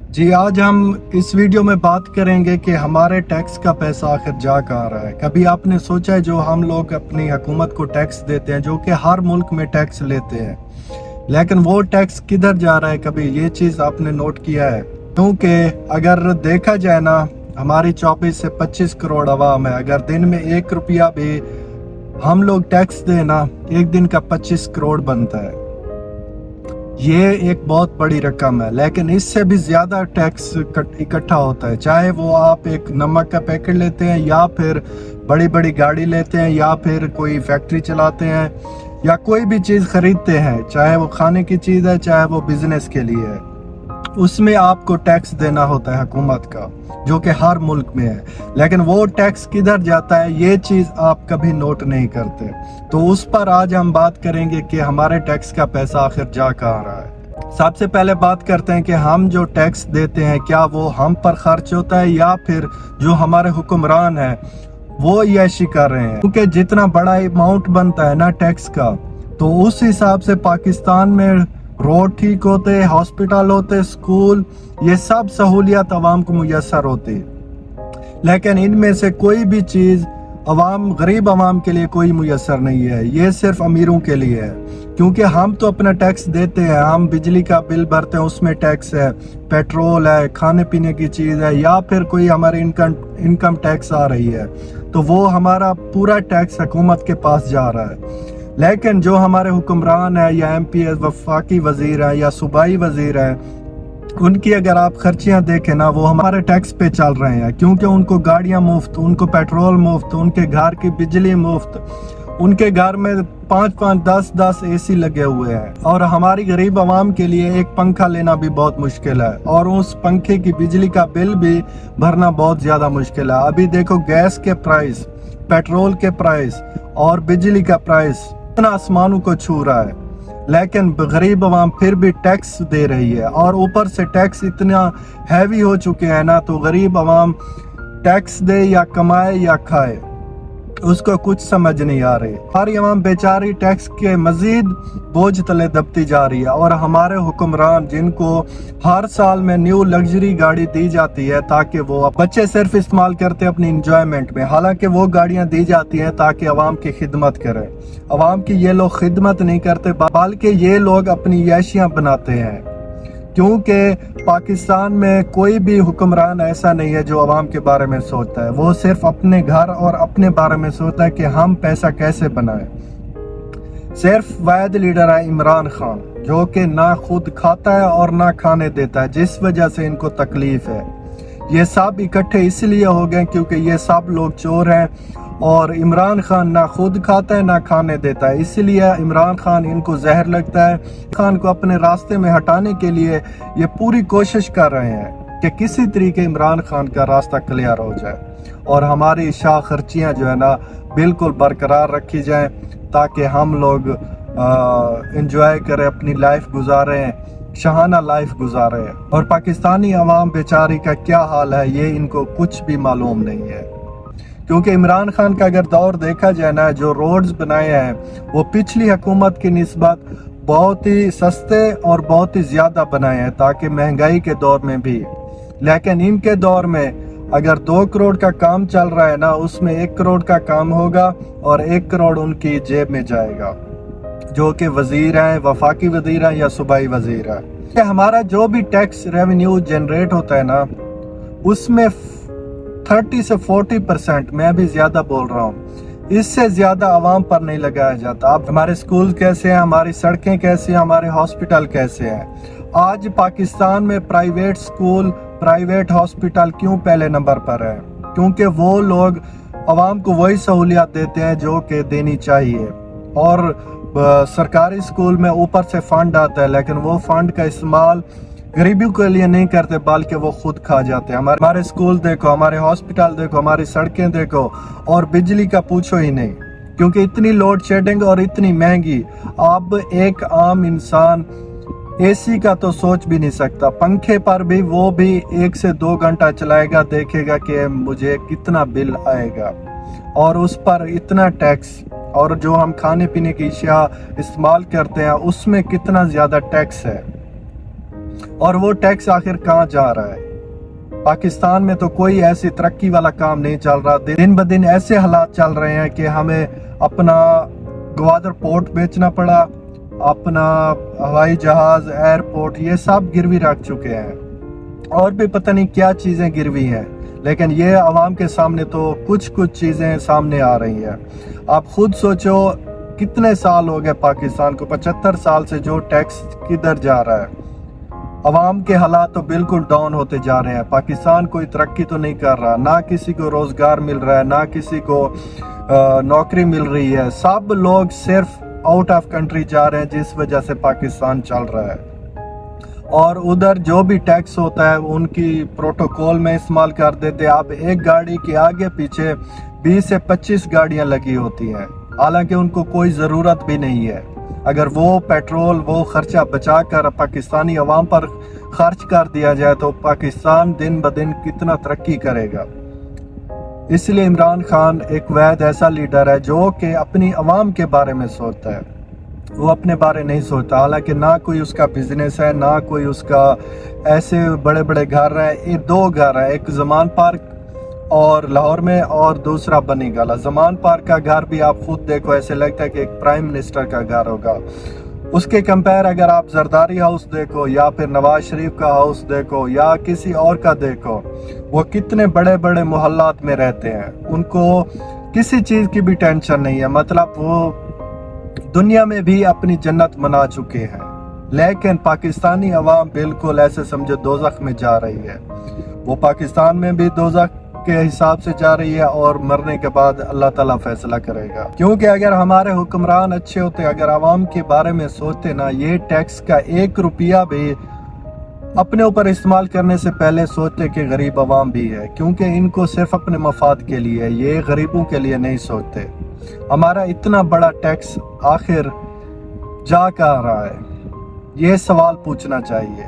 جی آج ہم اس ویڈیو میں بات کریں گے کہ ہمارے ٹیکس کا پیسہ آخر جا کہاں رہا ہے۔ کبھی آپ نے سوچا ہے جو ہم لوگ اپنی حکومت کو ٹیکس دیتے ہیں، جو کہ ہر ملک میں ٹیکس لیتے ہیں، لیکن وہ ٹیکس کدھر جا رہا ہے؟ کبھی یہ چیز آپ نے نوٹ کیا ہے؟ کیونکہ اگر دیکھا جائے نا، ہماری 24 سے 25 کروڑ عوام ہے، اگر دن میں 1 روپیہ بھی ہم لوگ ٹیکس دیں نا، ایک دن کا 25 کروڑ بنتا ہے۔ یہ ایک بہت بڑی رقم ہے، لیکن اس سے بھی زیادہ ٹیکس اکٹھا ہوتا ہے، چاہے وہ آپ ایک نمک کا پیکٹ لیتے ہیں، یا پھر بڑی بڑی گاڑی لیتے ہیں، یا پھر کوئی فیکٹری چلاتے ہیں، یا کوئی بھی چیز خریدتے ہیں، چاہے وہ کھانے کی چیز ہے، چاہے وہ بزنس کے لیے ہے، اس میں آپ کو ٹیکس دینا ہوتا ہے حکومت کا، جو کہ ہر ملک میں ہے۔ لیکن وہ ٹیکس کدھر جاتا ہے، یہ چیز آپ کبھی نوٹ نہیں کرتے۔ تو اس پر آج ہم بات کریں گے کہ ہمارے ٹیکس کا پیسہ آخر جا کہاں رہا ہے۔ سب سے پہلے بات کرتے ہیں کہ ہم جو ٹیکس دیتے ہیں، کیا وہ ہم پر خرچ ہوتا ہے، یا پھر جو ہمارے حکمران ہیں وہ عیاشی کر رہے ہیں؟ کیونکہ جتنا بڑا اماؤنٹ بنتا ہے نا ٹیکس کا، تو اس حساب سے پاکستان میں روڈ ٹھیک ہوتے، ہاسپٹل ہوتے، اسکول، یہ سب سہولیات عوام کو میسر ہوتی، لیکن ان میں سے کوئی بھی چیز غریب عوام کے لیے کوئی میسر نہیں ہے۔ یہ صرف امیروں کے لیے ہے، کیونکہ ہم تو اپنا ٹیکس دیتے ہیں، ہم بجلی کا بل بھرتے ہیں، اس میں ٹیکس ہے، پیٹرول ہے، کھانے پینے کی چیز ہے، یا پھر کوئی ہمارے انکم ٹیکس آ رہی ہے، تو وہ ہمارا پورا ٹیکس حکومت کے پاس جا رہا ہے۔ لیکن جو ہمارے حکمران ہیں، یا ایم پی ایس، وفاقی وزیر ہیں، یا صوبائی وزیر ہیں، ان کی اگر آپ خرچیاں دیکھیں نا، وہ ہمارے ٹیکس پہ چل رہے ہیں، کیونکہ ان کو گاڑیاں مفت، ان کو پیٹرول مفت، ان کے گھر کی بجلی مفت، ان کے گھر میں 5-5 10 اے سی لگے ہوئے ہیں، اور ہماری غریب عوام کے لیے ایک پنکھا لینا بھی بہت مشکل ہے، اور اس پنکھے کی بجلی کا بل بھی بھرنا بہت زیادہ مشکل ہے۔ ابھی دیکھو گیس کے پرائس، پیٹرول کے پرائس اور بجلی کا پرائس اتنا آسمانوں کو چھو رہا ہے، لیکن غریب عوام پھر بھی ٹیکس دے رہی ہے، اور اوپر سے ٹیکس اتنا ہیوی ہو چکے ہیں نا، تو غریب عوام ٹیکس دے یا کمائے یا کھائے، اس کو کچھ سمجھ نہیں آ رہی۔ ہماری عوام بیچاری ٹیکس کے مزید بوجھ تلے دبتی جا رہی ہے، اور ہمارے حکمران جن کو ہر سال میں نیو لگژری گاڑی دی جاتی ہے تاکہ وہ بچے صرف استعمال کرتے اپنی انجوائمنٹ میں، حالانکہ وہ گاڑیاں دی جاتی ہیں تاکہ عوام کی خدمت کرے، عوام کی یہ لوگ خدمت نہیں کرتے، بلکہ یہ لوگ اپنی عیاشیاں بناتے ہیں، کیونکہ پاکستان میں کوئی بھی حکمران ایسا نہیں ہے جو عوام کے بارے میں سوچتا ہے، وہ صرف اپنے گھر اور اپنے بارے میں سوچتا ہے کہ ہم پیسہ کیسے بنائیں۔ صرف واحد لیڈر ہے عمران خان، جو کہ نہ خود کھاتا ہے اور نہ کھانے دیتا ہے، جس وجہ سے ان کو تکلیف ہے۔ یہ سب اکٹھے اس لیے ہو گئے کیونکہ یہ سب لوگ چور ہیں، اور عمران خان نہ خود کھاتا ہے نہ کھانے دیتا ہے، اس لیے عمران خان ان کو زہر لگتا ہے۔ خان کو اپنے راستے میں ہٹانے کے لیے یہ پوری کوشش کر رہے ہیں کہ کسی طریقے عمران خان کا راستہ کلیئر ہو جائے، اور ہماری شاہ خرچیاں جو ہے نا بالکل برقرار رکھی جائیں، تاکہ ہم لوگ انجوائے کریں، اپنی لائف گزاریں، شاہانہ لائف گزارے۔ اور پاکستانی عوام بیچاری کا کیا حال ہے، یہ ان کو کچھ بھی معلوم نہیں ہے، کیونکہ عمران خان کا اگر دور دیکھا جائے نا، جو روڈز بنائے ہیں وہ پچھلی حکومت کی نسبت بہت ہی سستے اور بہت ہی زیادہ بنائے ہیں، تاکہ مہنگائی کے دور میں بھی، لیکن ان کے دور میں اگر 2 کروڑ کا کام چل رہا ہے نا، اس میں 1 کروڑ کا کام ہوگا اور 1 کروڑ ان کی جیب میں جائے گا، جو کہ وزیر ہیں، وفاقی وزیر ہیں یا صوبائی وزیر ہیں۔ کہ ہمارا جو بھی ٹیکس ریونیو جنریٹ ہوتا ہے نا، اس میں 30 سے 40%، میں بھی زیادہ بول رہا ہوں، اس سے زیادہ عوام پر نہیں لگایا جاتا۔ اب ہمارے سکول کیسے ہیں، ہماری سڑکیں کیسے ہیں، ہمارے ہاسپٹل کیسے ہیں؟ آج پاکستان میں پرائیویٹ سکول، پرائیویٹ ہاسپٹل کیوں پہلے نمبر پر ہے؟ کیونکہ وہ لوگ عوام کو وہی سہولیات دیتے ہیں جو کہ دینی چاہیے، اور سرکاری سکول میں اوپر سے فنڈ آتا ہے، لیکن وہ فنڈ کا استعمال غریبیوں کے لیے نہیں کرتے، بلکہ وہ خود کھا جاتے ہیں۔ ہمارے سکول دیکھو، ہمارے ہاسپٹل دیکھو، ہماری سڑکیں دیکھو، اور بجلی کا پوچھو ہی نہیں، کیونکہ اتنی لوڈ شیڈنگ اور اتنی مہنگی، اب ایک عام انسان اے سی کا تو سوچ بھی نہیں سکتا، پنکھے پر بھی وہ بھی 1 سے 2 گھنٹہ چلائے گا، دیکھے گا کہ مجھے کتنا بل آئے گا، اور اس پر اتنا ٹیکس، اور جو ہم کھانے پینے کی اشیاء استعمال کرتے ہیں اس میں کتنا زیادہ ٹیکس ہے۔ اور وہ ٹیکس آخر کہاں جا رہا ہے؟ پاکستان میں تو کوئی ایسی ترقی والا کام نہیں چل رہا. دن بدن ایسے حالات چل رہے ہیں کہ ہمیں اپنا گوادر پورٹ بیچنا پڑا, اپنا ہوائی جہاز, ایئرپورٹ, یہ سب گروی رکھ چکے ہیں, اور بھی پتہ نہیں کیا چیزیں گروی ہیں. لیکن یہ عوام کے سامنے تو کچھ چیزیں سامنے آ رہی ہیں. آپ خود سوچو کتنے سال ہو گئے پاکستان کو, 75 سال سے جو ٹیکس کدھر جا رہا ہے. عوام کے حالات تو بالکل ڈاؤن ہوتے جا رہے ہیں. پاکستان کوئی ترقی تو نہیں کر رہا, نہ کسی کو روزگار مل رہا ہے, نہ کسی کو نوکری مل رہی ہے. سب لوگ صرف آؤٹ آف کنٹری جا رہے ہیں, جس وجہ سے پاکستان چل رہا ہے. اور ادھر جو بھی ٹیکس ہوتا ہے ان کی پروٹوکول میں استعمال کر دیتے. آپ ایک گاڑی کے آگے پیچھے 20 سے 25 گاڑیاں لگی ہوتی ہیں, حالانکہ ان کو کوئی ضرورت بھی نہیں ہے. اگر وہ پیٹرول وہ خرچہ بچا کر پاکستانی عوام پر خرچ کر دیا جائے تو پاکستان دن بدن کتنا ترقی کرے گا. اس لیے عمران خان ایک واحد ایسا لیڈر ہے جو کہ اپنی عوام کے بارے میں سوچتا ہے, وہ اپنے بارے نہیں سوچتا. حالانکہ نہ کوئی اس کا بزنس ہے, نہ کوئی اس کا ایسے بڑے بڑے گھر ہے. یہ 2 گھر ہے, ایک زمان پارک اور لاہور میں, اور دوسرا بنی گالا. زمان پارک کا گھر بھی آپ خود دیکھو, ایسے لگتا ہے کہ ایک پرائم منسٹر کا گھر ہوگا. اس کے کمپیر اگر آپ زرداری ہاؤس دیکھو, یا پھر نواز شریف کا ہاؤس دیکھو, یا کسی اور کا دیکھو, وہ کتنے بڑے بڑے محلات میں رہتے ہیں. ان کو کسی چیز کی بھی ٹینشن نہیں ہے. مطلب وہ دنیا میں بھی اپنی جنت منا چکے ہیں. لیکن پاکستانی عوام بالکل ایسے سمجھے دوزخ میں جا رہی ہے. وہ پاکستان میں بھی دوزخ کے حساب سے جا رہی ہے, اور مرنے کے بعد اللہ تعالیٰ فیصلہ کرے گا. کیونکہ اگر ہمارے حکمران اچھے ہوتے, اگر عوام کے بارے میں سوچتے نا, یہ ٹیکس کا 1 روپیہ بھی اپنے اوپر استعمال کرنے سے پہلے سوچتے کہ غریب عوام بھی ہے. کیونکہ ان کو صرف اپنے مفاد کے لیے, یہ غریبوں کے لیے نہیں سوچتے. ہمارا اتنا بڑا ٹیکس آخر جا کہاں رہا ہے, یہ سوال پوچھنا چاہیے.